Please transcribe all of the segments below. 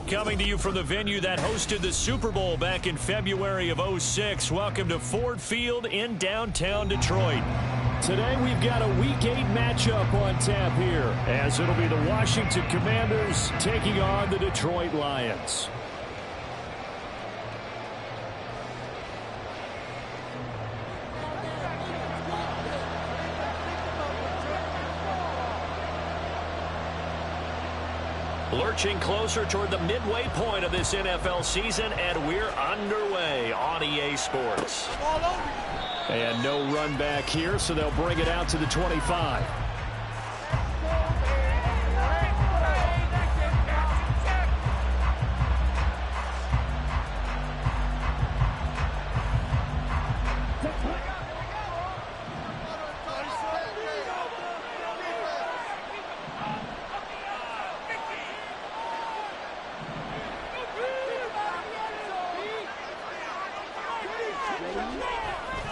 Coming to you from the venue that hosted the Super Bowl back in February of '06. Welcome to Ford Field in downtown Detroit. Today we've got a Week 8 matchup on tap here, as it'll be the Washington Commanders taking on the Detroit Lions. Lurching closer toward the midway point of this NFL season, and we're underway on EA Sports. And no run back here, so they'll bring it out to the 25.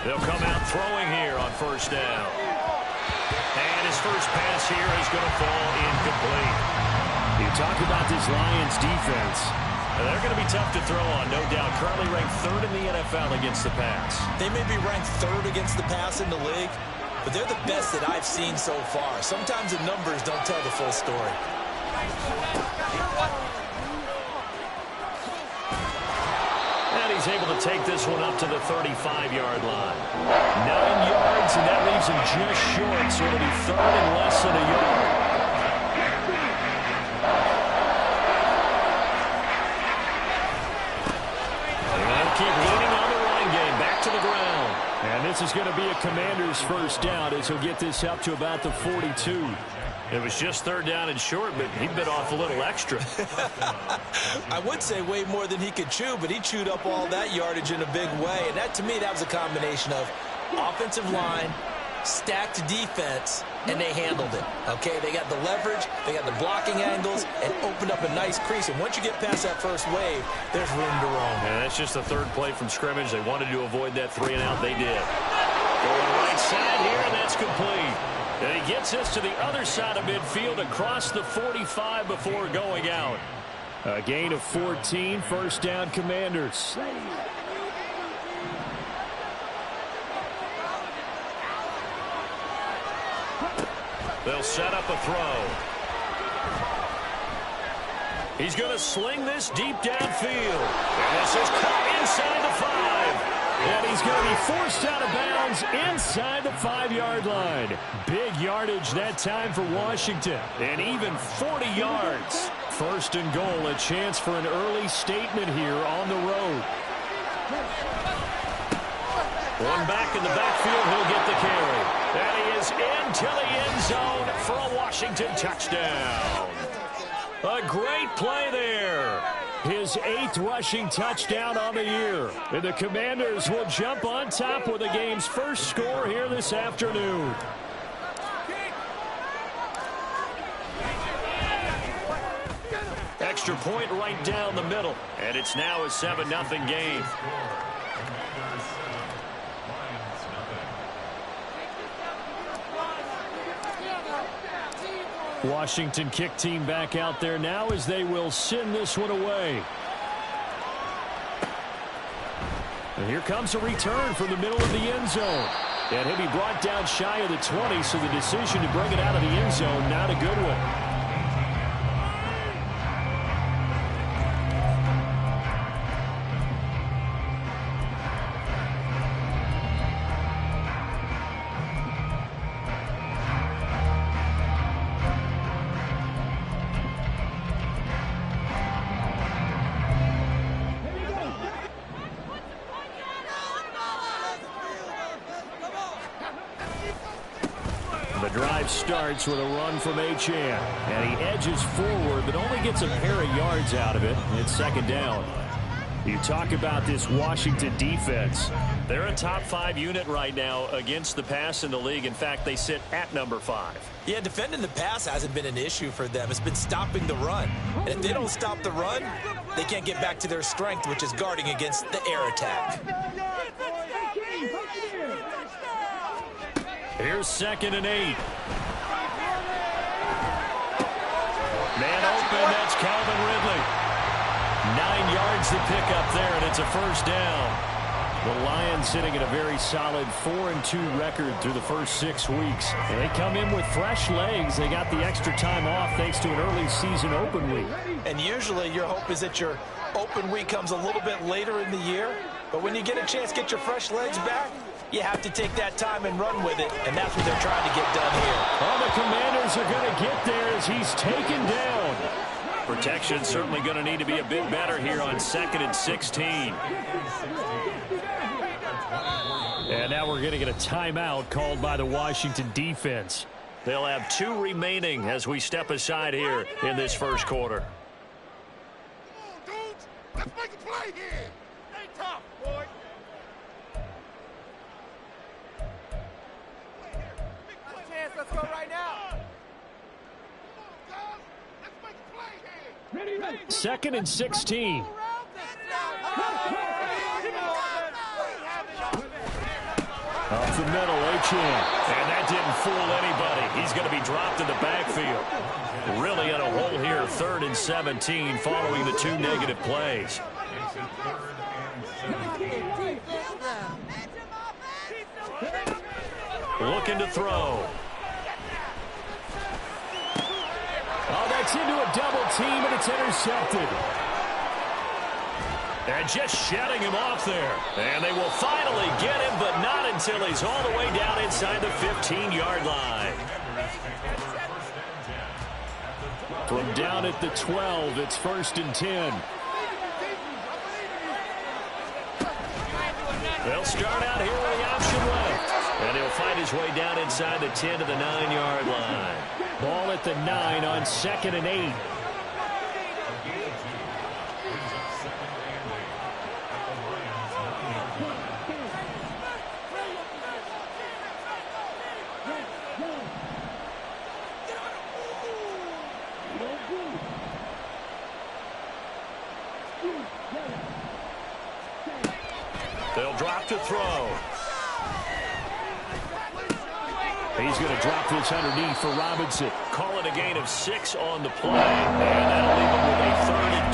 They'll come out throwing here on first down. And his first pass here is going to fall incomplete. You talk about this Lions defense. They're going to be tough to throw on, no doubt. Currently ranked 3rd in the NFL against the pass. They may be ranked 3rd against the pass in the league, but they're the best that I've seen so far. Sometimes the numbers don't tell the full story. He's able to take this one up to the 35-yard line. 9 yards, and that leaves him just short, so it'll be 3rd and less than a yard. They're going to keep leaning on the run game, back to the ground. And this is going to be a Commander's first down as he'll get this up to about the 42. It was just 3rd down and short, but he bit off a little extra. I would say way more than he could chew, but he chewed up all that yardage in a big way. And that, to me, that was a combination of offensive line, stacked defense, and they handled it. Okay, they got the leverage, they got the blocking angles, and opened up a nice crease. And once you get past that first wave, there's room to roam. And that's just the 3rd play from scrimmage. They wanted to avoid that 3-and-out. They did. Going right side here, and that's complete. And he gets us to the other side of midfield across the 45 before going out. A gain of 14, first down Commanders. They'll set up a throw. He's going to sling this deep downfield. And this is caught inside the 5. And he's going to be forced out of bounds inside the 5-yard line. Big yardage that time for Washington. And even 40 yards. First and goal, a chance for an early statement here on the road. One back in the backfield, he'll get the carry. And he is into the end zone for a Washington touchdown. A great play there. His 8th rushing touchdown on the year. And the Commanders will jump on top with the game's first score here this afternoon. Extra point right down the middle. And it's now a 7-0 game. Washington kick team back out there now as they will send this one away. And here comes a return from the middle of the end zone. And he'll be brought down shy of the 20, so the decision to bring it out of the end zone, not a good one. The drive starts with a run from Achane. And he edges forward, but only gets a pair of yards out of it. It's 2nd down. You talk about this Washington defense. They're a top 5 unit right now against the pass in the league. In fact, they sit at number 5. Yeah, defending the pass hasn't been an issue for them. It's been stopping the run. And if they don't stop the run, they can't get back to their strength, which is guarding against the air attack. Here's 2nd and 8. Man open, that's Calvin Ridley. 9 yards to pick up there, and it's a first down. The Lions sitting at a very solid 4-2 record through the first 6 weeks. And they come in with fresh legs. They got the extra time off thanks to an early season open week. And usually your hope is that your open week comes a little bit later in the year. But when you get a chance to get your fresh legs back, you have to take that time and run with it. And that's what they're trying to get done here. Oh, the Commanders are going to get there as he's taken down. Protection certainly going to need to be a bit better here on 2nd and 16. And now we're going to get a timeout called by the Washington defense. They'll have 2 remaining as we step aside here in this first quarter. Come on, dudes. Let's make a play here. Stay tough, boy. Chance, let's go right now. 2nd and 16. Off the middle, Achane. And that didn't fool anybody. He's going to be dropped in the backfield. Really in a hole here, 3rd and 17 following the 2 negative plays. Looking to throw. Oh, that's into a double team, and it's intercepted. And just shutting him off there. And they will finally get him, but not until he's all the way down inside the 15-yard line. From down at the 12, it's 1st and 10. They'll start out here with the option left. And he'll find his way down inside the 10 to the 9-yard line. Ball at the 9 on 2nd and 8. They'll drop to throw. He's going to drop this underneath for Robinson. Call it a gain of 6 on the play. And that'll leave him with a 3rd and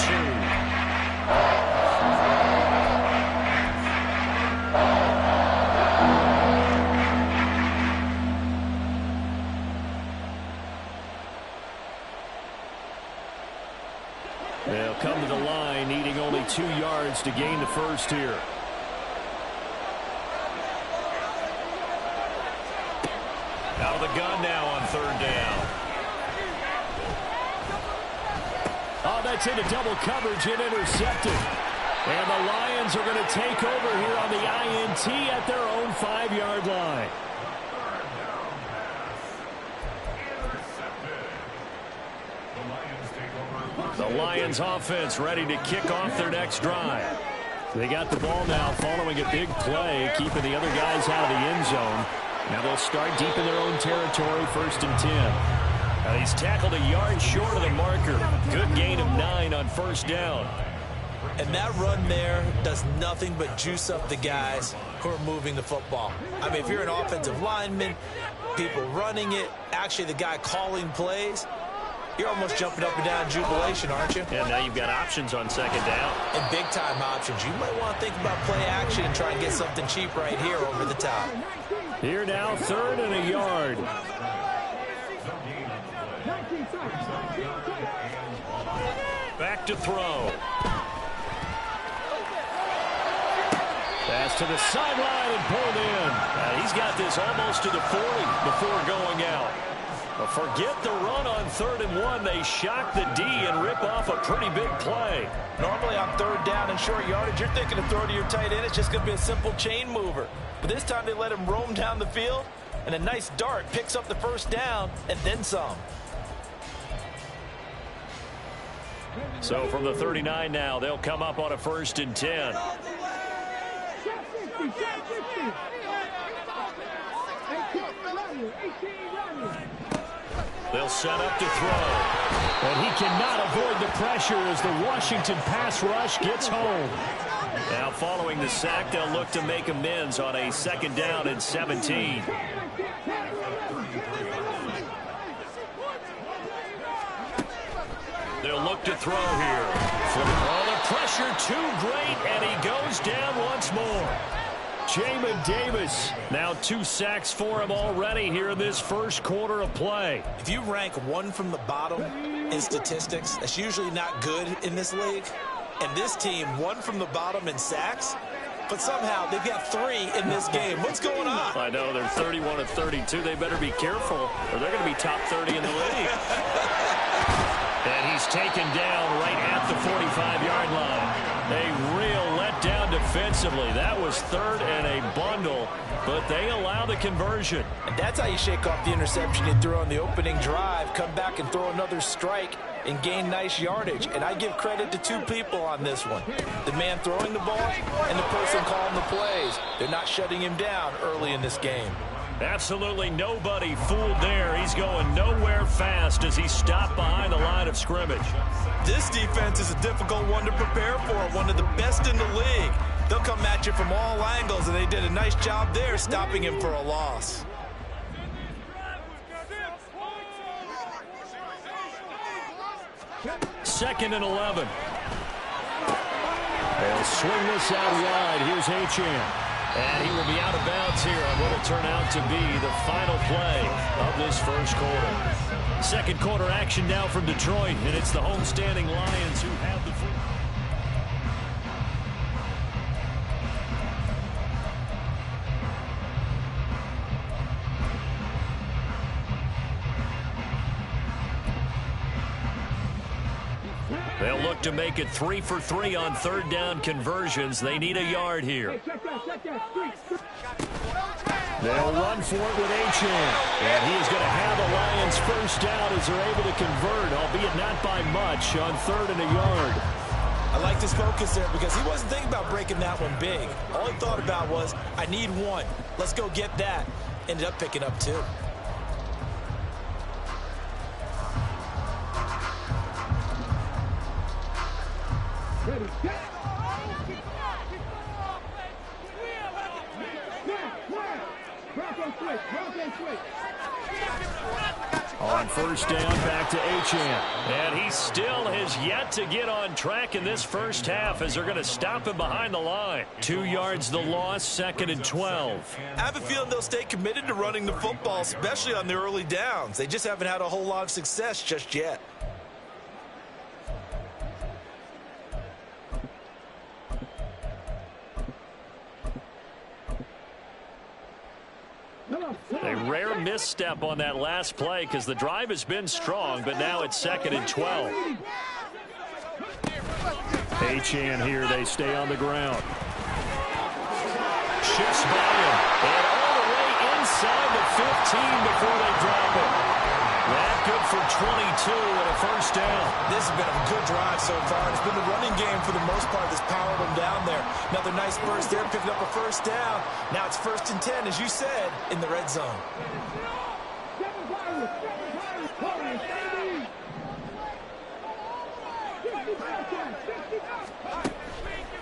2. They'll come to the line, needing only 2 yards to gain the first here. Out of the gun now on 3rd down. Oh, that's into double coverage and intercepted. And the Lions are going to take over here on the INT at their own 5-yard line. The Lions offense ready to kick off their next drive. They got the ball now following a big play, keeping the other guys out of the end zone. Now they'll start deep in their own territory, 1st and 10. Now he's tackled a yard short of the marker. Good gain of 9 on 1st down. And that run there does nothing but juice up the guys who are moving the football. I mean, if you're an offensive lineman, people running it, actually the guy calling plays, you're almost jumping up and down in jubilation, aren't you? And now you've got options on 2nd down. And big-time options. You might want to think about play action and try and get something cheap right here over the top. Here now, 3rd and a yard. Back to throw. Pass to the sideline and pulled in. He's got this almost to the 40 before going out. But forget the run on 3rd and 1. They shock the D and rip off a pretty big play. Normally on 3rd down and short yardage, you're thinking to throw to your tight end. It's just going to be a simple chain mover. But this time they let him roam down the field, and a nice dart picks up the 1st down and then some. So from the 39 now, they'll come up on a 1st and 10. They'll set up to throw. And he cannot avoid the pressure as the Washington pass rush gets home. Now following the sack, they'll look to make amends on a 2nd down and 17. They'll look to throw here. Oh, the pressure too great, and he goes down once more. Jamin Davis, now 2 sacks for him already here in this first quarter of play. If you rank one from the bottom in statistics, that's usually not good in this league. And this team, one from the bottom in sacks, but somehow they've got 3 in this game. What's going on? I know, they're 31 of 32. They better be careful, or they're going to be top 30 in the league. And he's taken down right at the 45-yard line. A real letdown defensively. That was 3rd and a bundle, but they allow the conversion. And that's how you shake off the interception you threw on the opening drive, come back and throw another strike and gain nice yardage. And I give credit to 2 people on this one. The man throwing the ball and the person calling the plays. They're not shutting him down early in this game. Absolutely nobody fooled there. He's going nowhere fast as he stopped behind the line of scrimmage. This defense is a difficult one to prepare for, one of the best in the league. They'll come at you from all angles, and they did a nice job there stopping him for a loss. Second and 11. They'll swing this out wide. Here's Achane. And he will be out of bounds here on what will turn out to be the final play of this first quarter. Second quarter action now from Detroit, and it's the homestanding Lions who have the football. They'll look to make it 3 for 3 on 3rd down conversions. They need a yard here. They'll run for it with Achane. And he is going to have the Lions first down as they're able to convert, albeit not by much, on 3rd and a yard. I liked his focus there because he wasn't thinking about breaking that one big. All he thought about was, I need 1. Let's go get that. Ended up picking up 2. On first down, back to Achane. And he still has yet to get on track in this first half as they're going to stop him behind the line. 2 yards the loss, 2nd and 12. I have a feeling they'll stay committed to running the football, especially on the early downs. They just haven't had a whole lot of success just yet. A rare misstep on that last play because the drive has been strong, but now it's 2nd and 12. Achane here, they stay on the ground. Shifts by him, and all the way inside the 15 before they drop it. That good for 22 and a first down. This has been a good drive so far. It's been the running game for the most part that's powered them down there. Another nice burst there, picking up a first down. Now it's 1st and 10, as you said, in the red zone.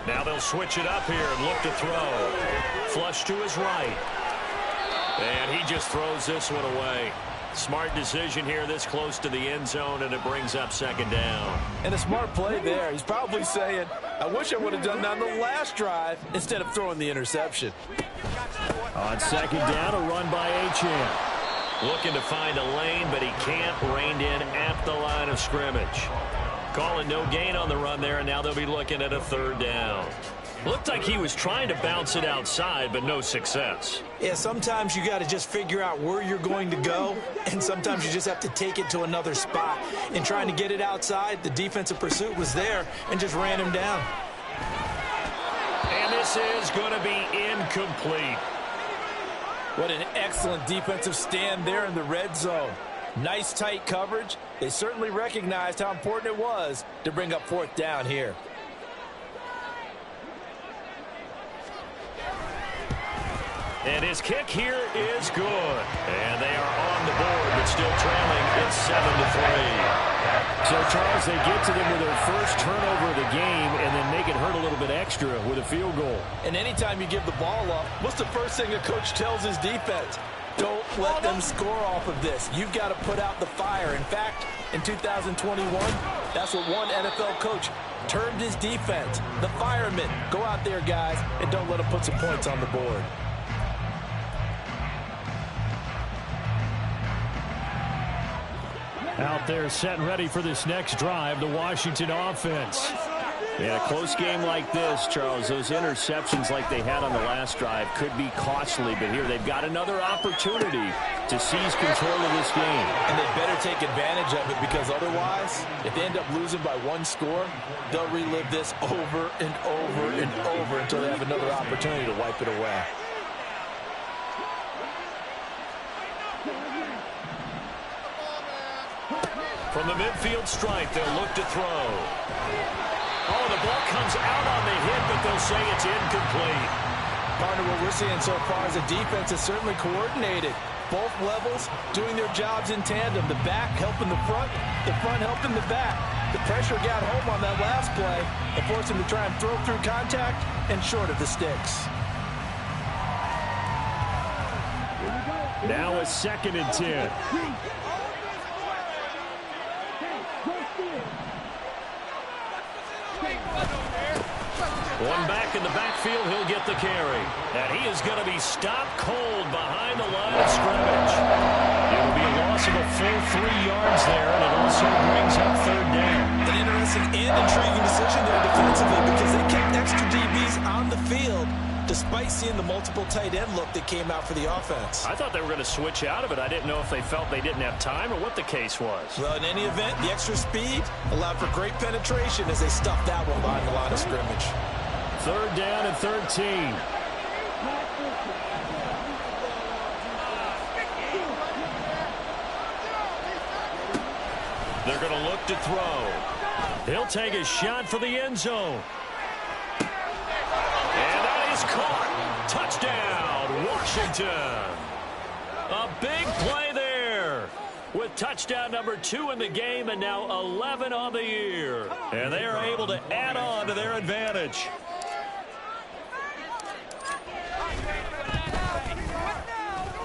Now they'll switch it up here and look to throw. Flush to his right. And he just throws this one away. Smart decision here this close to the end zone, and it brings up 2nd down. And a smart play there. He's probably saying, I wish I would have done that on the last drive instead of throwing the interception. On 2nd down, a run by Achane. Looking to find a lane, but he can't. Reined in at the line of scrimmage. Calling no gain on the run there, and now they'll be looking at a 3rd down. Looked like he was trying to bounce it outside, but no success. Yeah, sometimes you got to just figure out where you're going to go, and sometimes you just have to take it to another spot. In trying to get it outside, the defensive pursuit was there and just ran him down. And this is going to be incomplete. What an excellent defensive stand there in the red zone. Nice tight coverage. They certainly recognized how important it was to bring up fourth down here. And his kick here is good. And they are on the board, but still trailing. It's 7-3. So, Charles, they get to them with their first turnover of the game and then make it hurt a little bit extra with a field goal. And anytime you give the ball up, what's the first thing a coach tells his defense? Don't let them score off of this. You've got to put out the fire. In fact, in 2021, that's what one NFL coach termed his defense. The firemen. Go out there, guys, and don't let them put some points on the board. Out there set and ready for this next drive, the Washington offense. Yeah, a close game like this, Charles, those interceptions like they had on the last drive could be costly, but here they've got another opportunity to seize control of this game. And they better take advantage of it, because otherwise, if they end up losing by one score, they'll relive this over and over and over until they have another opportunity to wipe it away. From the midfield stripe, they'll look to throw. Oh, the ball comes out on the hit, but they'll say it's incomplete. Partner, what we're seeing so far is the defense is certainly coordinated. Both levels doing their jobs in tandem. The back helping the front helping the back. The pressure got home on that last play and forced him to try and throw through contact and short of the sticks. Now a 2nd and 10. One back in the backfield, he'll get the carry. And he is going to be stopped cold behind the line of scrimmage. It will be a loss of a full 3 yards there, and it also brings up 3rd down. An interesting and intriguing decision there defensively, because they kept extra DBs on the field despite seeing the multiple tight end look that came out for the offense. I thought they were going to switch out of it. I didn't know if they felt they didn't have time or what the case was. Well, in any event, the extra speed allowed for great penetration as they stuffed that one behind the line of scrimmage. 3rd down and 13. They're going to look to throw. He'll take a shot for the end zone. And that is caught. Touchdown, Washington. A big play there with touchdown number 2 in the game and now 11 on the year. And they are able to add on to their advantage.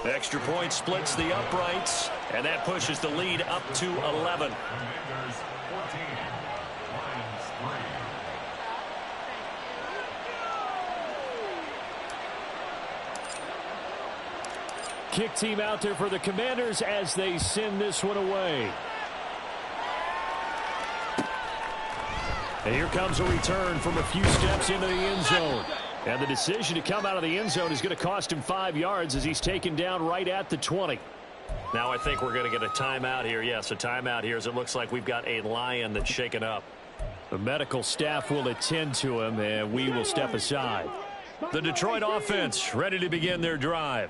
Extra point splits the uprights, and that pushes the lead up to 11. Kick team out there for the Commanders as they send this one away. And here comes a return from a few steps into the end zone. And the decision to come out of the end zone is going to cost him 5 yards as he's taken down right at the 20. Now I think we're going to get a timeout here. Yes, a timeout here as it looks like we've got a lion that's shaken up. The medical staff will attend to him, and we will step aside. The Detroit offense ready to begin their drive.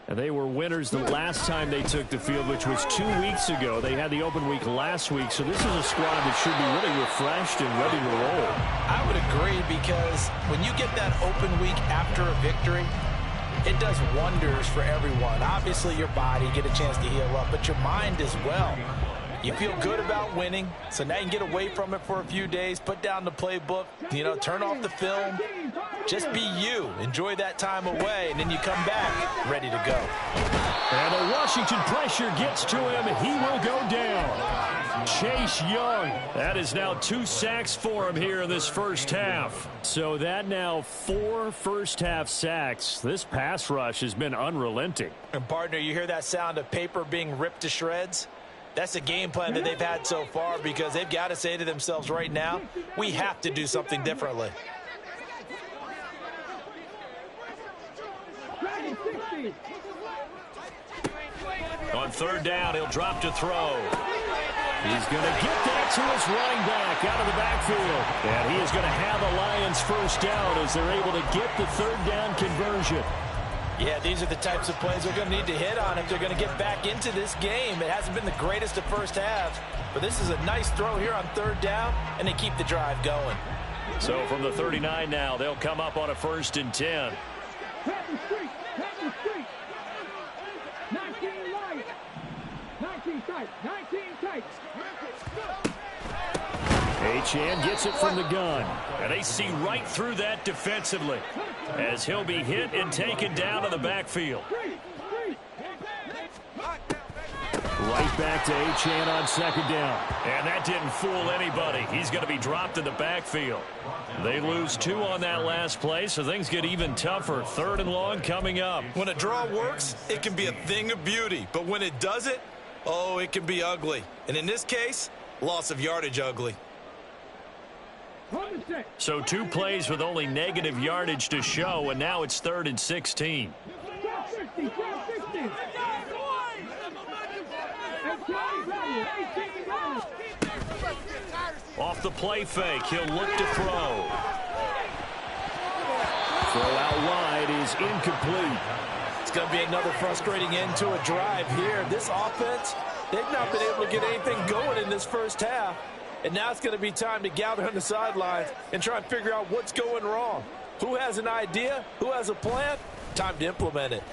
And they were winners the last time they took the field, which was 2 weeks ago. They had the open week last week, so this is a squad that should be really refreshed and ready to roll. I would agree, because when you get that open week after a victory, it does wonders for everyone. Obviously, your body, get a chance to heal up, but your mind as well. You feel good about winning, so now you can get away from it for a few days, put down the playbook, turn off the film, just be you. Enjoy that time away, and then you come back ready to go. And the Washington pressure gets to him. He will go down. Chase Young. That is now 2 sacks for him here in this first half. So that now 4 first-half sacks. This pass rush has been unrelenting. And, partner, you hear that sound of paper being ripped to shreds? That's the game plan that they've had so far, because they've got to say to themselves right now, we have to do something differently. On 3rd down, he'll drop to throw. He's going to get that to his running back out of the backfield. And he is going to have the Lions first down as they're able to get the 3rd down conversion. Yeah, these are the types of plays they're going to need to hit on if they're going to get back into this game. It hasn't been the greatest of first halves, but this is a nice throw here on third down, and they keep the drive going. So from the 39 now, they'll come up on a 1st and 10. 19 tight. Achane gets it from the gun. And they see right through that defensively as he'll be hit and taken down in the backfield. Right back to Achane on 2nd down. And that didn't fool anybody. He's going to be dropped in the backfield. They lose 2 on that last play, so things get even tougher. 3rd and long coming up. When a draw works, it can be a thing of beauty. But when it doesn't, oh, it can be ugly. And in this case, loss of yardage ugly. So 2 plays with only negative yardage to show, and now it's 3rd and 16. Off the play fake, he'll look to throw. Throw out wide is incomplete. It's going to be another frustrating end to a drive here. This offense, they've not been able to get anything going in this first half. And now it's going to be time to gather on the sidelines and try and figure out what's going wrong. Who has an idea? Who has a plan? Time to implement it.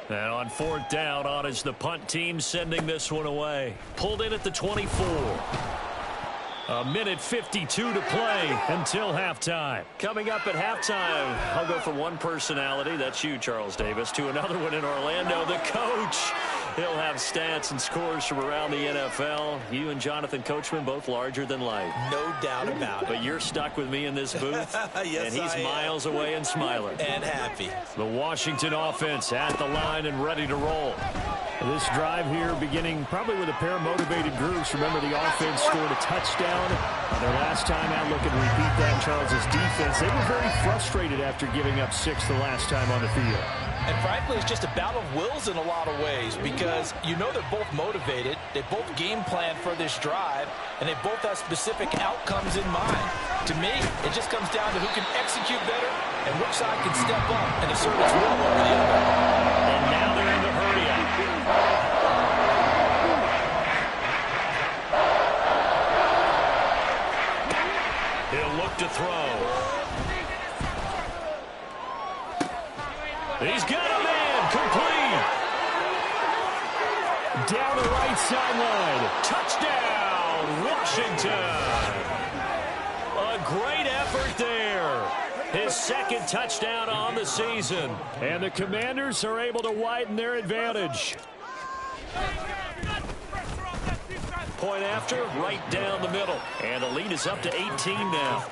And on 4th down, on is the punt team sending this one away. Pulled in at the 24. A minute 52 to play until halftime. Coming up at halftime, I'll go from one personality, that's you, Charles Davis, to another one in Orlando, the coach. He'll have stats and scores from around the NFL. You and Jonathan Coachman, both larger than life. No doubt about it. But you're stuck with me in this booth. Yes, and he's miles away and smiling. And happy. The Washington offense at the line and ready to roll. This drive here beginning probably with a pair of motivated groups. Remember, the offense scored a touchdown their last time out. Look and repeat that. Charles's defense, they were very frustrated after giving up 6 the last time on the field. And frankly, it's just a battle of wills in a lot of ways because you know they're both motivated. They both game plan for this drive, and they both have specific outcomes in mind. To me, it just comes down to who can execute better and which side can step up and assert its will over the other. And now they're in the hurry-up. He'll look to throw. He's got a man, complete. Down the right sideline. Touchdown, Washington. A great effort there. His 2nd touchdown on the season. And the Commanders are able to widen their advantage. Point after, right down the middle. And the lead is up to 18 now.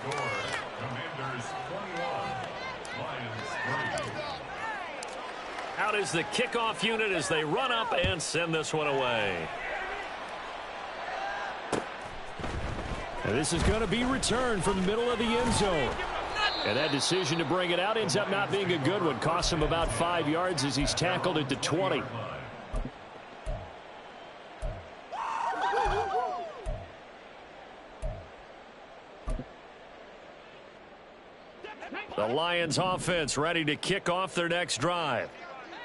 Out is the kickoff unit as they run up and send this one away. And this is going to be returned from the middle of the end zone. And that decision to bring it out ends up not being a good one. Costs him about 5 yards as he's tackled at the 20. The Lions offense ready to kick off their next drive.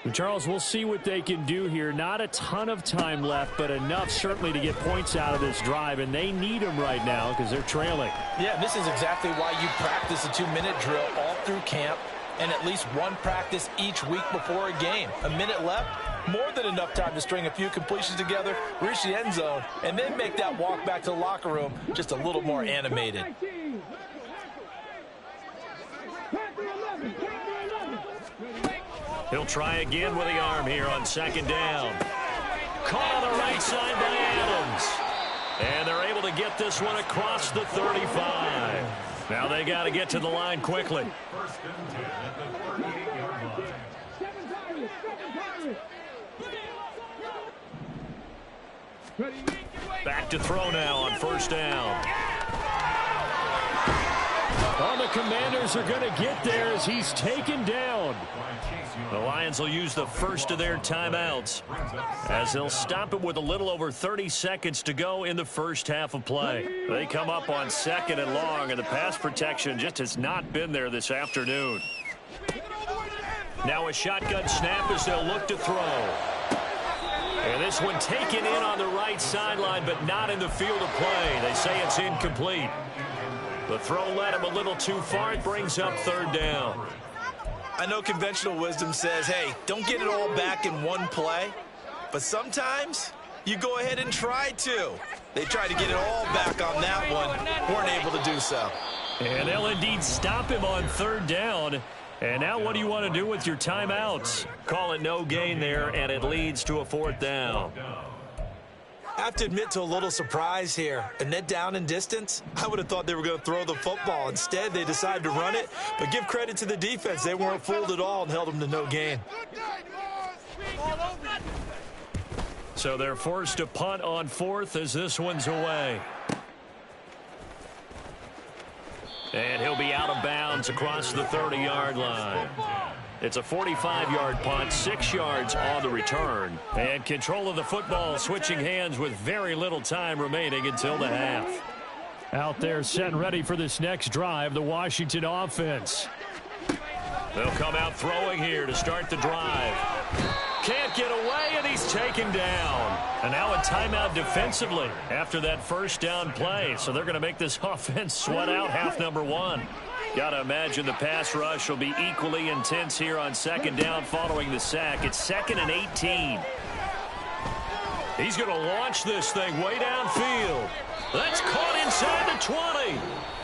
And Charles, we'll see what they can do here. Not a ton of time left, but enough certainly to get points out of this drive, and they need them right now because they're trailing. Yeah, this is exactly why you practice a 2-minute drill all through camp and at least one practice each week before a game. A minute left, more than enough time to string a few completions together, reach the end zone, and then make that walk back to the locker room just a little more animated. He'll try again with the arm here on 2nd down. Caught on the right side by Adams. And they're able to get this one across the 35. Now they got to get to the line quickly. Back to throw now on 1st down. Oh, the Commanders are going to get there as he's taken down. The Lions will use the first of their timeouts as they'll stop it with a little over 30 seconds to go in the first half of play. They come up on 2nd and long, and the pass protection just has not been there this afternoon. Now a shotgun snap as they'll look to throw. And this one taken in on the right sideline, but not in the field of play. They say it's incomplete. The throw led him a little too far. It brings up third down. I know conventional wisdom says, hey, don't get it all back in one play. But sometimes you go ahead and try to. They tried to get it all back on that one. Weren't able to do so. And they'll indeed stop him on third down. And now what do you want to do with your timeouts? Call it no gain there, and it leads to a fourth down. I have to admit to a little surprise here. A net down in distance? I would have thought they were going to throw the football. Instead, they decided to run it. But give credit to the defense. They weren't fooled at all and held them to no gain. So they're forced to punt on fourth as this one's away. And he'll be out of bounds across the 30-yard line. It's a 45-yard punt, 6 yards on the return. And control of the football switching hands with very little time remaining until the half. Out there set and ready for this next drive, the Washington offense. They'll come out throwing here to start the drive. Can't get away, and he's taken down. And now a timeout defensively after that first down play. So they're going to make this offense sweat out half number one. Got to imagine the pass rush will be equally intense here on second down following the sack. It's 2nd and 18. He's going to launch this thing way downfield. That's caught inside the 20.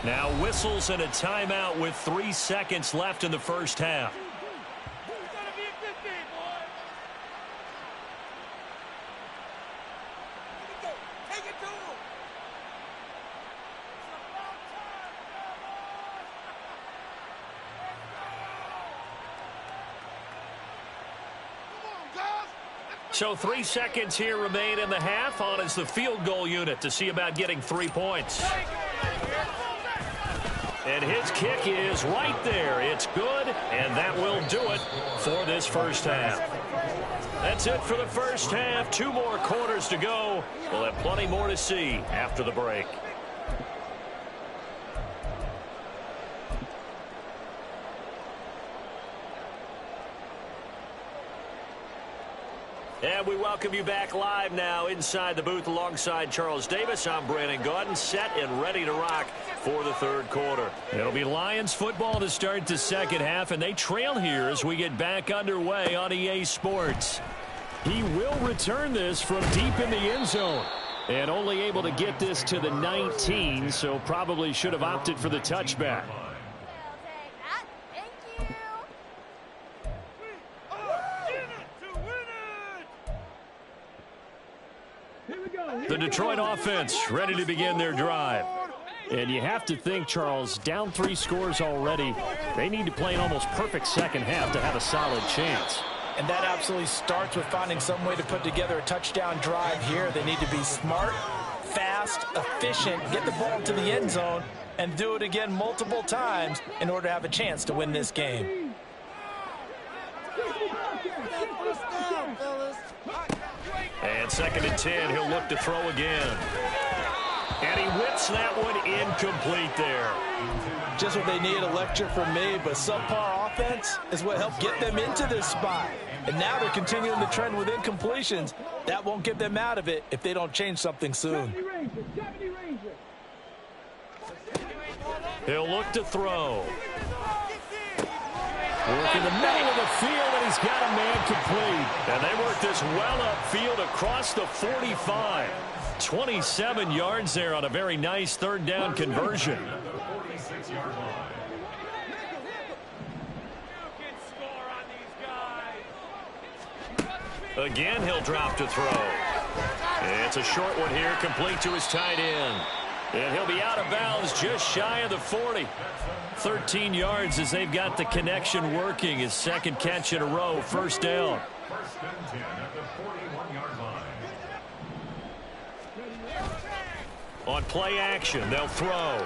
Now whistles and a timeout with 3 seconds left in the first half. So 3 seconds here remain in the half. On is the field goal unit to see about getting 3 points. And his kick is right there. It's good, and that will do it for this first half. That's it for the first half. 2 more quarters to go. We'll have plenty more to see after the break. And we welcome you back live now inside the booth alongside Charles Davis. I'm Brandon Gaudin, set and ready to rock for the third quarter. It'll be Lions football to start the second half, and they trail here as we get back underway on EA Sports. He will return this from deep in the end zone. And only able to get this to the 19, so probably should have opted for the touchback. The Detroit offense ready to begin their drive. And you have to think, Charles, down 3 scores already. They need to play an almost perfect second half to have a solid chance. And that absolutely starts with finding some way to put together a touchdown drive here. They need to be smart, fast, efficient, get the ball to the end zone, and do it again multiple times in order to have a chance to win this game. And 2nd and 10, he'll look to throw again. And he whips that one incomplete there. Just what they need, a lecture from me, but subpar offense is what helped get them into this spot. And now they're continuing the trend with incompletions. That won't get them out of it if they don't change something soon. He'll look to throw. Work in the middle of the field, and he's got a man complete. And they work this well upfield across the 45. 27 yards there on a very nice third down conversion. Again, he'll drop to throw. It's a short one here, complete to his tight end. And he'll be out of bounds just shy of the 40. 13 yards as they've got the connection working. His second catch in a row, first down. On play action, they'll throw.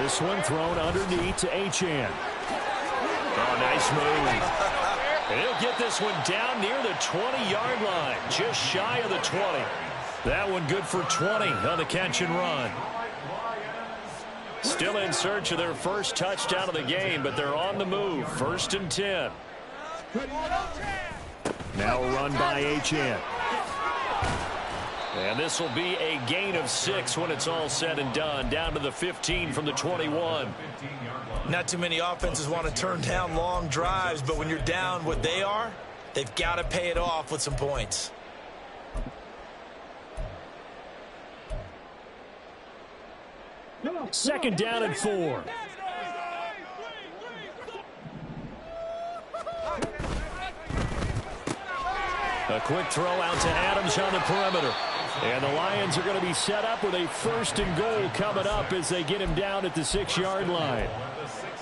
This one thrown underneath to Achane. Oh, nice move. And he'll get this one down near the 20-yard line, just shy of the 20. That one good for 20 on the catch and run. Still in search of their first touchdown of the game, but they're on the move. 1st and 10. Now a run by H.N. And this will be a gain of 6 when it's all said and done. Down to the 15 from the 21. Not too many offenses want to turn down long drives, but when you're down what they are, they've got to pay it off with some points. Second down and 4. A quick throw out to Adams on the perimeter. And the Lions are going to be set up with a 1st and goal coming up as they get him down at the 6-yard line.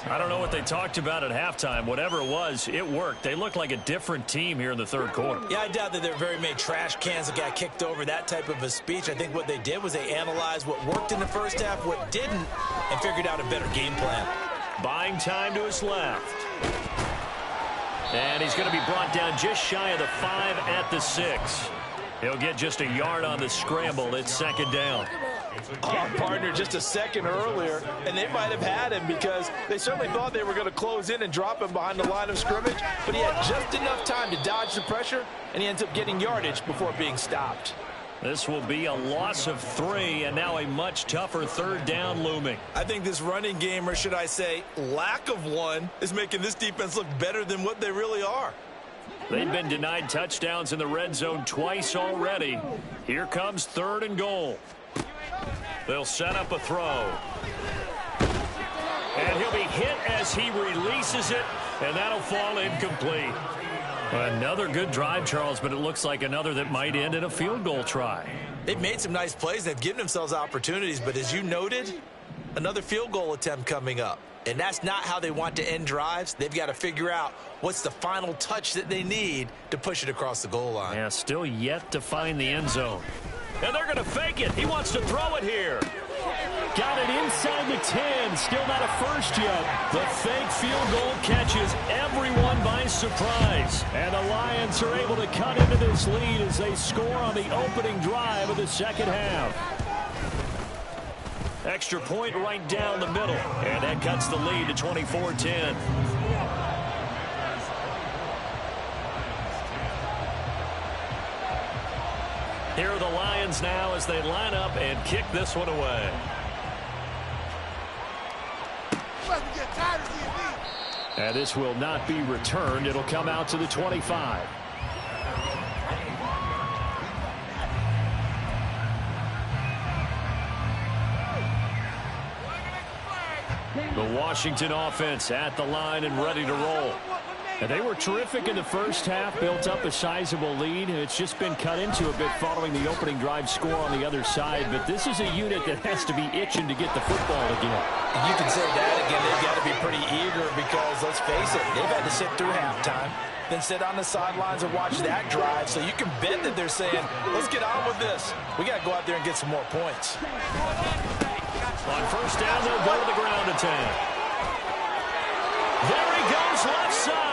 I don't know what they talked about at halftime. Whatever it was, it worked. They look like a different team here in the 3rd quarter. Yeah, I doubt that there are very many trash cans that got kicked over, that type of a speech. I think what they did was they analyzed what worked in the first half, what didn't, and figured out a better game plan. Buying time to his left. And he's going to be brought down just shy of the 5 at the 6. He'll get just a yard on the scramble. It's 2nd down. Oh, partner, just a second earlier, and they might have had him because they certainly thought they were going to close in and drop him behind the line of scrimmage, but he had just enough time to dodge the pressure, and he ends up getting yardage before being stopped. This will be a loss of 3, and now a much tougher 3rd down looming. I think this running game, or should I say lack of one, is making this defense look better than what they really are. They've been denied touchdowns in the red zone twice already. Here comes 3rd and goal. They'll set up a throw. And he'll be hit as he releases it, and that'll fall incomplete. Another good drive, Charles, but it looks like another that might end in a field goal try. They've made some nice plays. They've given themselves opportunities, but as you noted, another field goal attempt coming up. And that's not how they want to end drives. They've got to figure out what's the final touch that they need to push it across the goal line. Yeah, still yet to find the end zone. And they're going to fake it. He wants to throw it here. Got it inside the 10. Still not a first yet. The fake field goal catches everyone by surprise. And the Lions are able to cut into this lead as they score on the opening drive of the 2nd half. Extra point right down the middle. And that cuts the lead to 24-10. Here are the Lions now as they line up and kick this one away. And this will not be returned. It'll come out to the 25. The Washington offense at the line and ready to roll. And they were terrific in the first half, built up a sizable lead. It's just been cut into a bit following the opening drive score on the other side. But this is a unit that has to be itching to get the football again. You can say that again. They've got to be pretty eager because, let's face it, they've had to sit through halftime, then sit on the sidelines and watch that drive. So you can bet that they're saying, let's get on with this. We got to go out there and get some more points. On 1st down, they'll go to the ground attack. There he goes left side.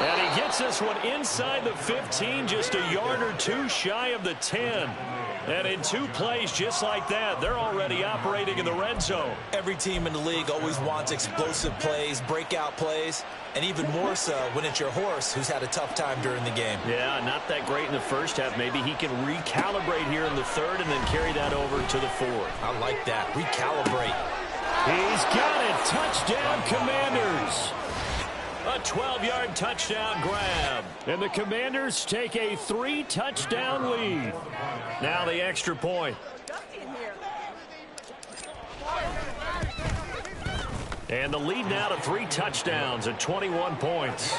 And he gets this one inside the 15, just a yard or 2 shy of the 10. And in 2 plays just like that, they're already operating in the red zone. Every team in the league always wants explosive plays, breakout plays, and even more so when it's your horse who's had a tough time during the game. Yeah, not that great in the first half. Maybe he can recalibrate here in the 3rd and then carry that over to the 4th. I like that. Recalibrate. He's got it. Touchdown, Commanders. A 12-yard touchdown grab. And the Commanders take a 3-touchdown lead. Now the extra point. And the lead now to 3 touchdowns at 21 points.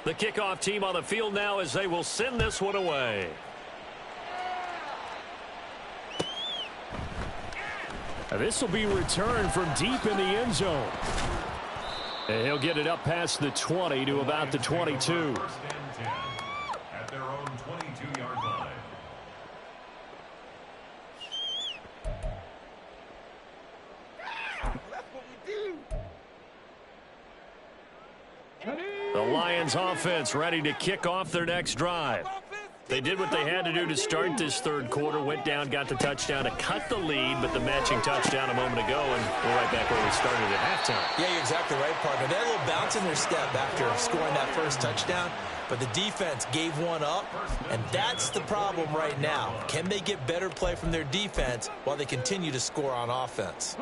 The kickoff team on the field now as they will send this one away. And this will be returned from deep in the end zone. And he'll get it up past the 20 to about the 22. At their own 22-yard line. That's what we do. Lions offense ready to kick off their next drive. They did what they had to do to start this third quarter, went down, got the touchdown to cut the lead, but the matching touchdown a moment ago, and we're right back where we started at halftime. Yeah, you're exactly right, partner. They had a little bounce in their step after scoring that first touchdown, but the defense gave one up, and that's the problem right now. Can they get better play from their defense while they continue to score on offense?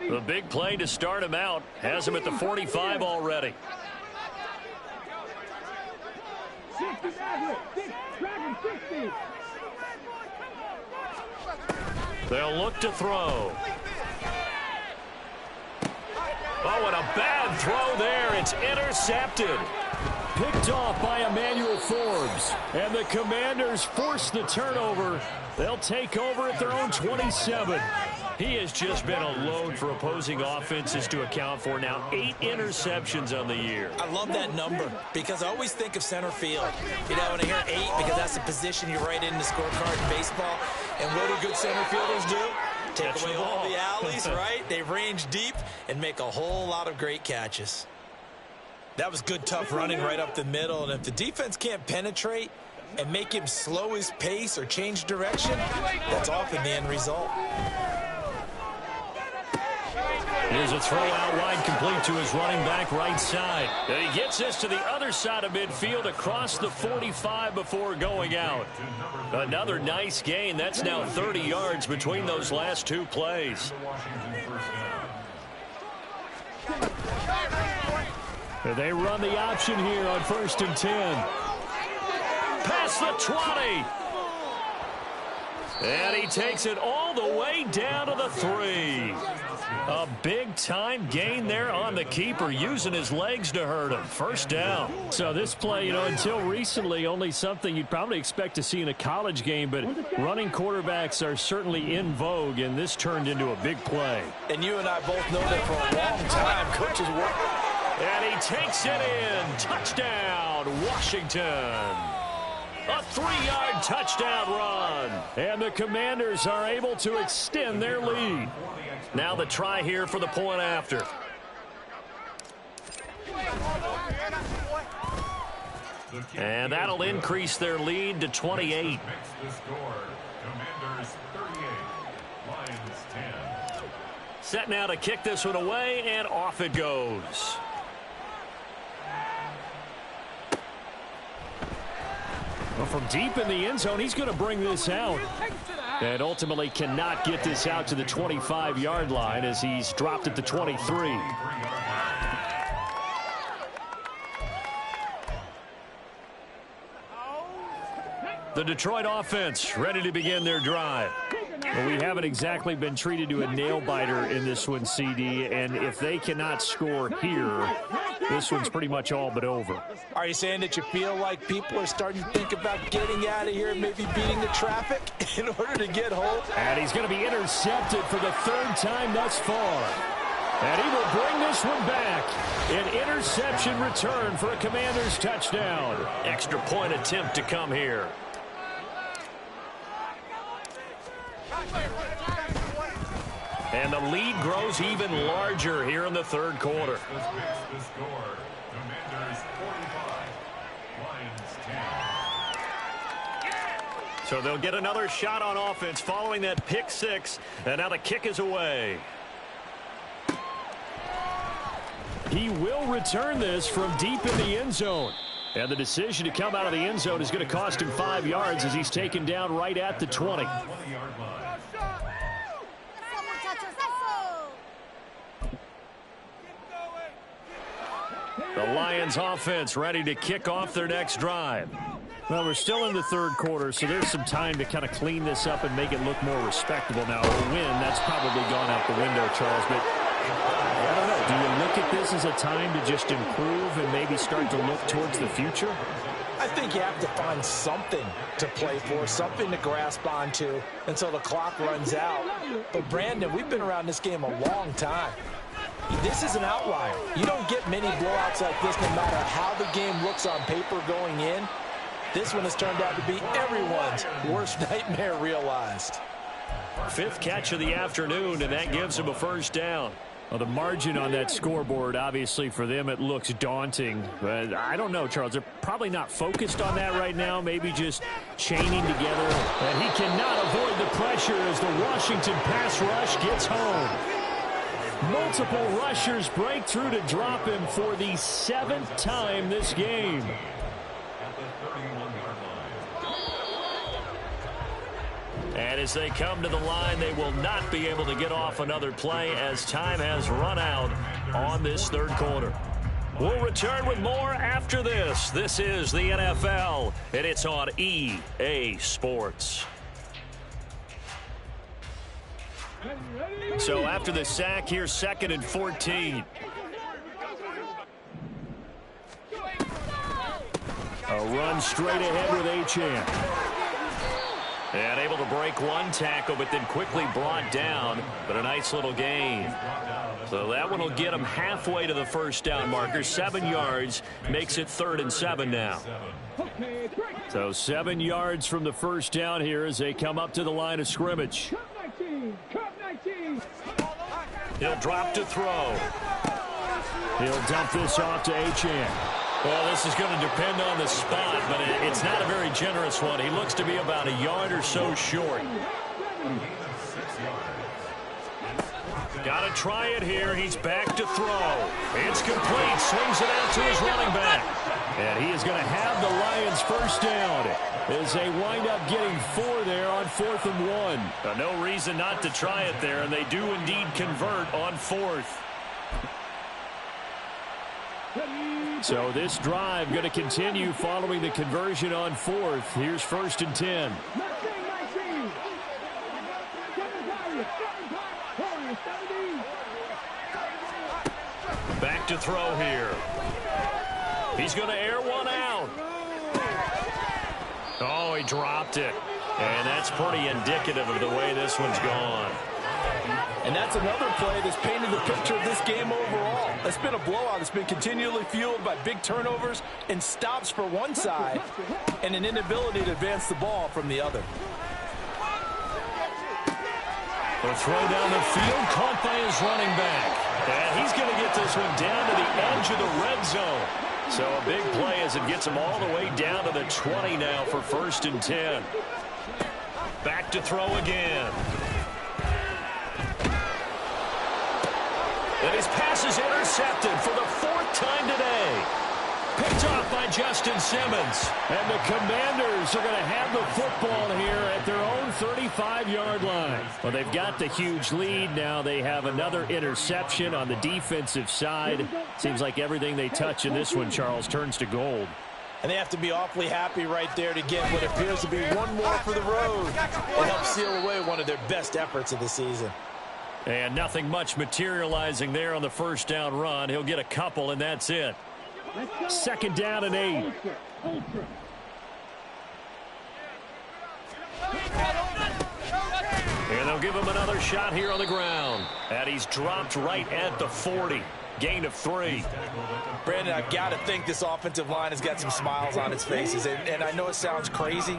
The big play to start him out has him at the 45 already. They'll look to throw. Oh, and a bad throw there. It's intercepted. Picked off by Emmanuel Forbes. And the Commanders force the turnover. They'll take over at their own 27. He has just been a load for opposing offenses to account for. Now 8 interceptions on the year. I love that number because I always think of center field. You know, when I hear 8, because that's the position you write in the scorecard in baseball. And what do good center fielders do? Take away all the alleys, right? They range deep and make a whole lot of great catches. That was good, tough running right up the middle. And if the defense can't penetrate and make him slow his pace or change direction, that's often the end result. Here's a throw out wide, complete to his running back right side. And he gets this to the other side of midfield across the 45 before going out. Another nice gain. That's now 30 yards between those last 2 plays. And they run the option here on 1st and 10. Past the 20. And he takes it all the way down to the 3. A big-time gain there on the keeper, using his legs to hurt him. First down. So this play, you know, until recently, only something you'd probably expect to see in a college game, but running quarterbacks are certainly in vogue, and this turned into a big play. And you and I both know that for a long time, coaches work. And he takes it in. Touchdown, Washington. A 3-yard touchdown run. And the Commanders are able to extend their lead. Now the try here for the point after. And that'll increase their lead to 28. Set now to kick this one away, and off it goes. Well, from deep in the end zone, he's going to bring this out. And ultimately cannot get this out to the 25-yard line as he's dropped at the 23. The Detroit offense ready to begin their drive. Well, we haven't exactly been treated to a nail-biter in this one, CD, and if they cannot score here, this one's pretty much all but over. Are you saying that you feel like people are starting to think about getting out of here and maybe beating the traffic in order to get home? And he's going to be intercepted for the 3rd time thus far. And he will bring this one back. An interception return for a Commanders touchdown. Extra point attempt to come here. And the lead grows even larger here in the 3rd quarter. So they'll get another shot on offense following that pick 6. And now the kick is away. He will return this from deep in the end zone. And the decision to come out of the end zone is going to cost him 5 yards as he's taken down right at the 20. The Lions offense ready to kick off their next drive. Well, we're still in the 3rd quarter, so there's some time to kind of clean this up and make it look more respectable. Now, a win, that's probably gone out the window, Charles, but I don't know. Do you look at this as a time to just improve and maybe start to look towards the future? I think you have to find something to play for, something to grasp onto until the clock runs out. But, Brandon, we've been around this game a long time. This is an outlier. You don't get many blowouts like this no matter how the game looks on paper going in. This one has turned out to be everyone's worst nightmare realized. 5th catch of the afternoon, and that gives him a first down. Well, the margin on that scoreboard, obviously for them, it looks daunting. But I don't know, Charles. They're probably not focused on that right now. Maybe just chaining together. And he cannot avoid the pressure as the Washington pass rush gets home. Multiple rushers break through to drop him for the 7th time this game. And as they come to the line, they will not be able to get off another play as time has run out on this third quarter. We'll return with more after this. This is the NFL, and it's on EA Sports. So after the sack, here's 2nd and 14. A run straight ahead with Achane. And able to break one tackle, but then quickly brought down. But a nice little gain. So that one will get him halfway to the first down marker. 7 yards makes it 3rd and 7 now. So 7 yards from the first down here as they come up to the line of scrimmage. He'll drop to throw. He'll dump this off to Achane. Well, this is going to depend on the spot, but it's not a very generous one. He looks to be about a yard or so short. Got to try it here. He's back to throw. It's complete. Swings it out to his running back. And he is going to have the Lions first down as they wind up getting 4 there on 4th and 1. No reason not to try it there, and they do indeed convert on 4th. So this drive going to continue following the conversion on 4th. Here's 1st and 10. Back to throw here. He's going to air one out. Oh, he dropped it. And that's pretty indicative of the way this one's gone. And that's another play that's painted the picture of this game overall. It's been a blowout. It's been continually fueled by big turnovers and stops for one side and an inability to advance the ball from the other. The throw down the field, caught by his running back. And he's going to get this one down to the edge of the red zone. So a big play as it gets him all the way down to the 20 now for 1st and 10. Back to throw again. And his pass is intercepted for the 4th time today. Picked off by Justin Simmons. And the Commanders are going to have the football here at their own 35-yard line. Well, they've got the huge lead. Now they have another interception on the defensive side. Seems like everything they touch in this one, Charles, turns to gold. And they have to be awfully happy right there to get what appears to be one more for the road. It helps seal away one of their best efforts of the season. And nothing much materializing there on the first down run. He'll get a couple, and that's it. 2nd down and 8. And they'll give him another shot here on the ground. And he's dropped right at the 40. Gain of 3. Brandon, I've got to think this offensive line has got some smiles on its faces. And I know it sounds crazy,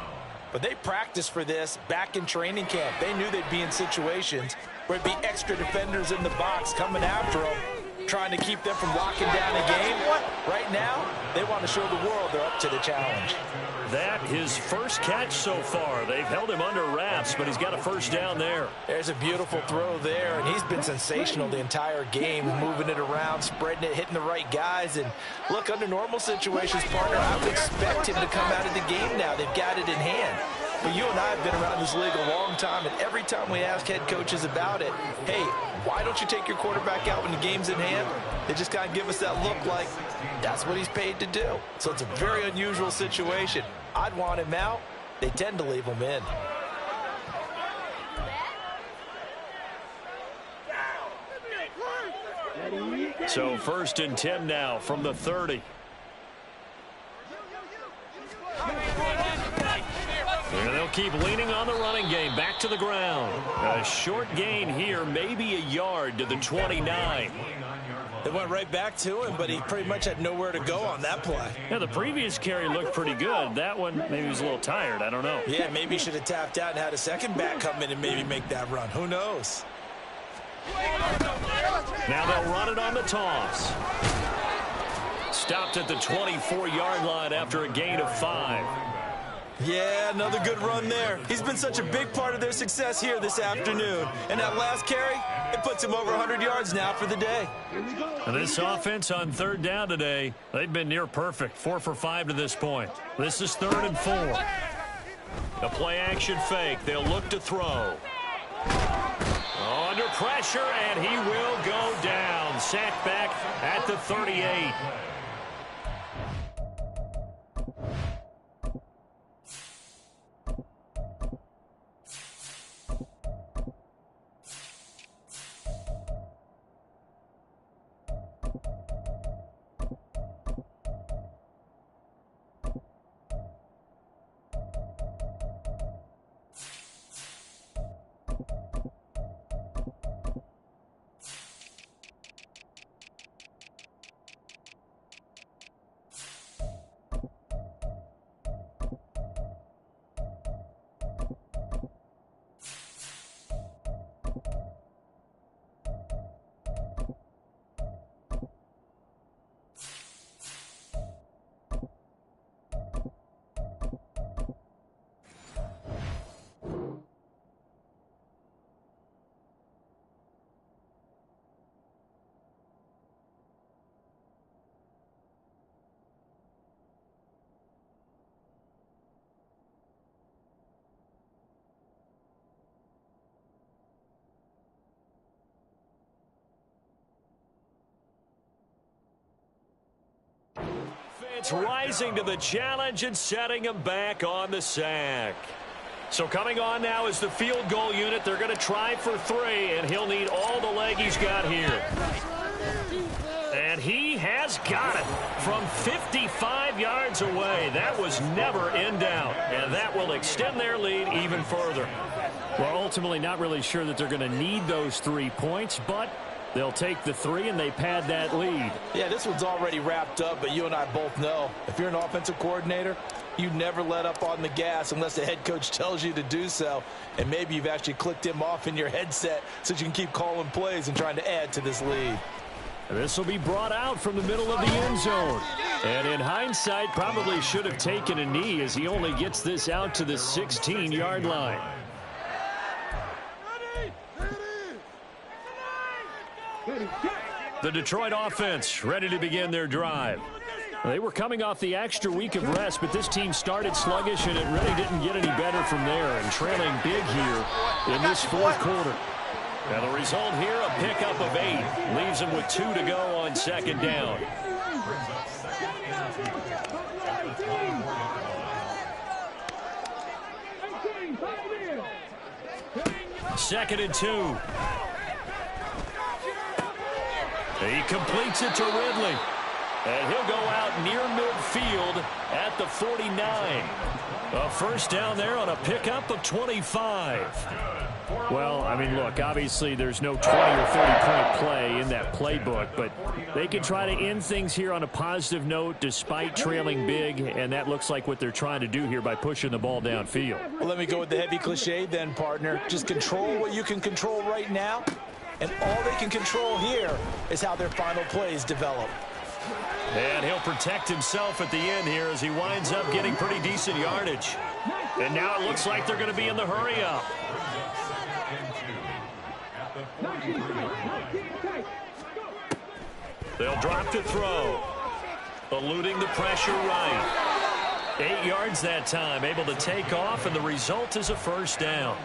but they practiced for this back in training camp. They knew they'd be in situations where it'd be extra defenders in the box coming after them, trying to keep them from locking down a game. Right now, they want to show the world they're up to the challenge. That his first catch so far. They've held him under wraps, but he's got a first down there. There's a beautiful throw there, and he's been sensational the entire game, moving it around, spreading it, hitting the right guys. And look, under normal situations, partner, I would expect him to come out of the game now. They've got it in hand. But you and I have been around this league a long time, and every time we ask head coaches about it, hey, why don't you take your quarterback out when the game's in hand? They just kind of give us that look like that's what he's paid to do. So it's a very unusual situation. I'd want him out. They tend to leave him in. So 1st and 10 now from the 30. And they'll keep leaning on the running game. Back to the ground. A short gain here, maybe a yard to the 29. They went right back to him, but he pretty much had nowhere to go on that play. Yeah, the previous carry looked pretty good. That one, maybe he was a little tired. I don't know. Yeah, maybe he should have tapped out and had a second back come in and maybe make that run. Who knows? Now they'll run it on the toss. Stopped at the 24-yard line after a gain of 5. Yeah, another good run there. He's been such a big part of their success here this afternoon. And that last carry, it puts him over 100 yards now for the day. And this offense on third down today, they've been near perfect. 4 for 5 to this point. This is 3rd and 4. A play-action fake. They'll look to throw. Under pressure, and he will go down. Sacked back at the 38. It's rising to the challenge and setting him back on the sack. So coming on now is the field goal unit. They're going to try for 3, and he'll need all the leg he's got here. And he has got it from 55 yards away. That was never in doubt, and that will extend their lead even further. Well, ultimately not really sure that they're going to need those 3 points, but they'll take the 3, and they pad that lead. Yeah, this one's already wrapped up, but you and I both know if you're an offensive coordinator, you never let up on the gas unless the head coach tells you to do so. And maybe you've actually clicked him off in your headset so you can keep calling plays and trying to add to this lead. And this will be brought out from the middle of the end zone. And in hindsight, probably should have taken a knee as he only gets this out to the 16-yard line. The Detroit offense ready to begin their drive. They were coming off the extra week of rest, but this team started sluggish, and it really didn't get any better from there, and trailing big here in this fourth quarter. Now the result here, a pickup of 8. Leaves them with 2 to go on second down. Second and 2. He completes it to Ridley. And he'll go out near midfield at the 49. A first down there on a pickup of 25. Well, I mean, look, obviously there's no 20 or 30-point play in that playbook, but they can try to end things here on a positive note despite trailing big, and that looks like what they're trying to do here by pushing the ball downfield. Well, let me go with the heavy cliche then, partner. Just control what you can control right now, and all they can control here is how their final plays develop. And he'll protect himself at the end here as he winds up getting pretty decent yardage. And now it looks like they're going to be in the hurry-up. They'll drop to throw. Eluding the pressure right. 8 yards that time, able to take off, and the result is a first down.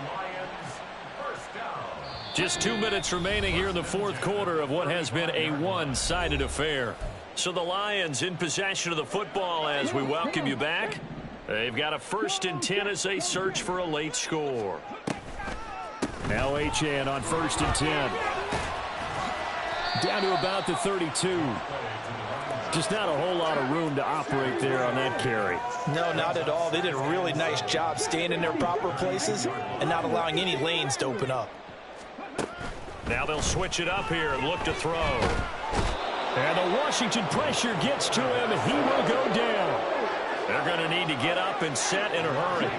Just 2 minutes remaining here in the fourth quarter of what has been a one-sided affair. So the Lions in possession of the football as we welcome you back. They've got a 1st and 10 as they search for a late score. Now HN on 1st and 10. Down to about the 32. Just not a whole lot of room to operate there on that carry. No, not at all. They did a really nice job staying in their proper places and not allowing any lanes to open up. Now they'll switch it up here and look to throw. And the Washington pressure gets to him. He will go down. They're going to need to get up and set in a hurry.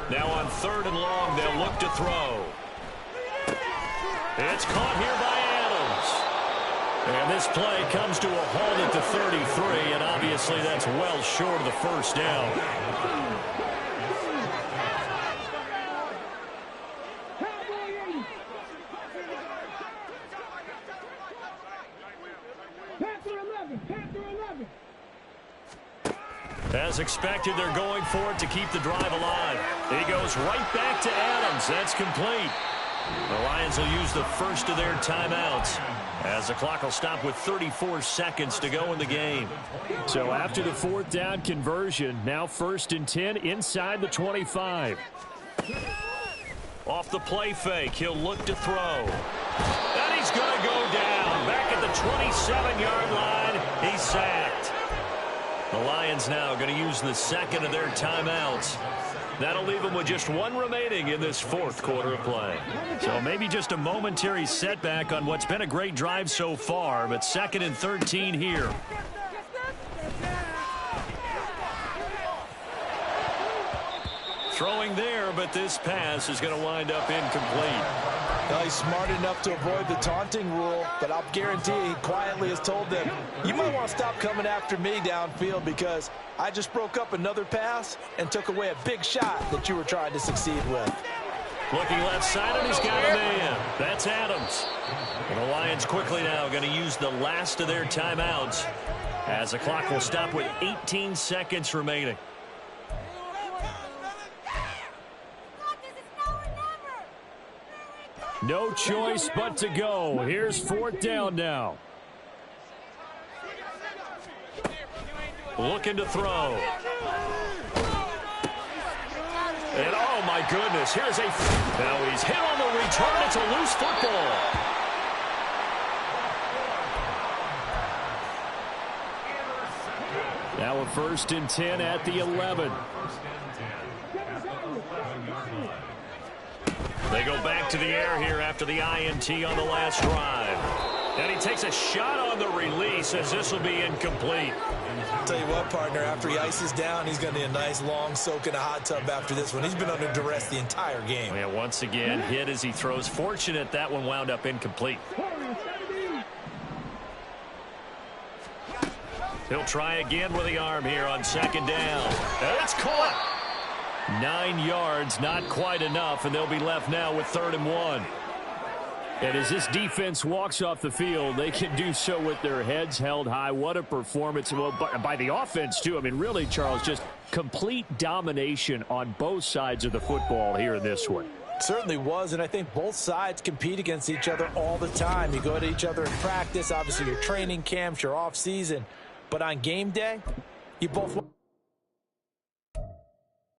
Now on 3rd and long, they'll look to throw. It's caught here by Adams. And this play comes to a halt at the 33, and obviously that's well short of the first down. As expected, they're going for it to keep the drive alive. He goes right back to Adams. That's complete. The Lions will use the first of their timeouts as the clock will stop with 34 seconds to go in the game. So after the fourth down conversion, now 1st and 10 inside the 25. Off the play fake, he'll look to throw. And he's going to go down. Back at the 27-yard line, he's sacked. The Lions now going to use the second of their timeouts. That'll leave them with just one remaining in this fourth quarter of play. So maybe just a momentary setback on what's been a great drive so far, but 2nd and 13 here. Throwing there, but this pass is going to wind up incomplete. Well, he's smart enough to avoid the taunting rule, but I'll guarantee he quietly has told them, you might want to stop coming after me downfield because I just broke up another pass and took away a big shot that you were trying to succeed with. Looking left side, and he's got a man. That's Adams. And the Lions quickly now going to use the last of their timeouts as the clock will stop with 18 seconds remaining. No choice but to go. Here's 4th down now. Looking to throw. And oh my goodness, here's a... Now he's hit on the return. It's a loose football. Now a 1st and 10 at the 11. They go back to the air here after the INT on the last drive. And he takes a shot on the release as this will be incomplete. I'll tell you what, partner, after he ices down, he's going to need a nice long soak in a hot tub after this one. He's been under duress the entire game. Yeah, once again, hit as he throws. Fortunate that one wound up incomplete. He'll try again with the arm here on 2nd down. And it's caught. 9 yards, not quite enough, and they'll be left now with 3rd and 1. And as this defense walks off the field, they can do so with their heads held high. What a performance. Well, by the offense, too. I mean, really, Charles, just complete domination on both sides of the football here in this one. Certainly was, and I think both sides compete against each other all the time. You go at each other in practice, obviously your training camps, your off season. But on game day, you both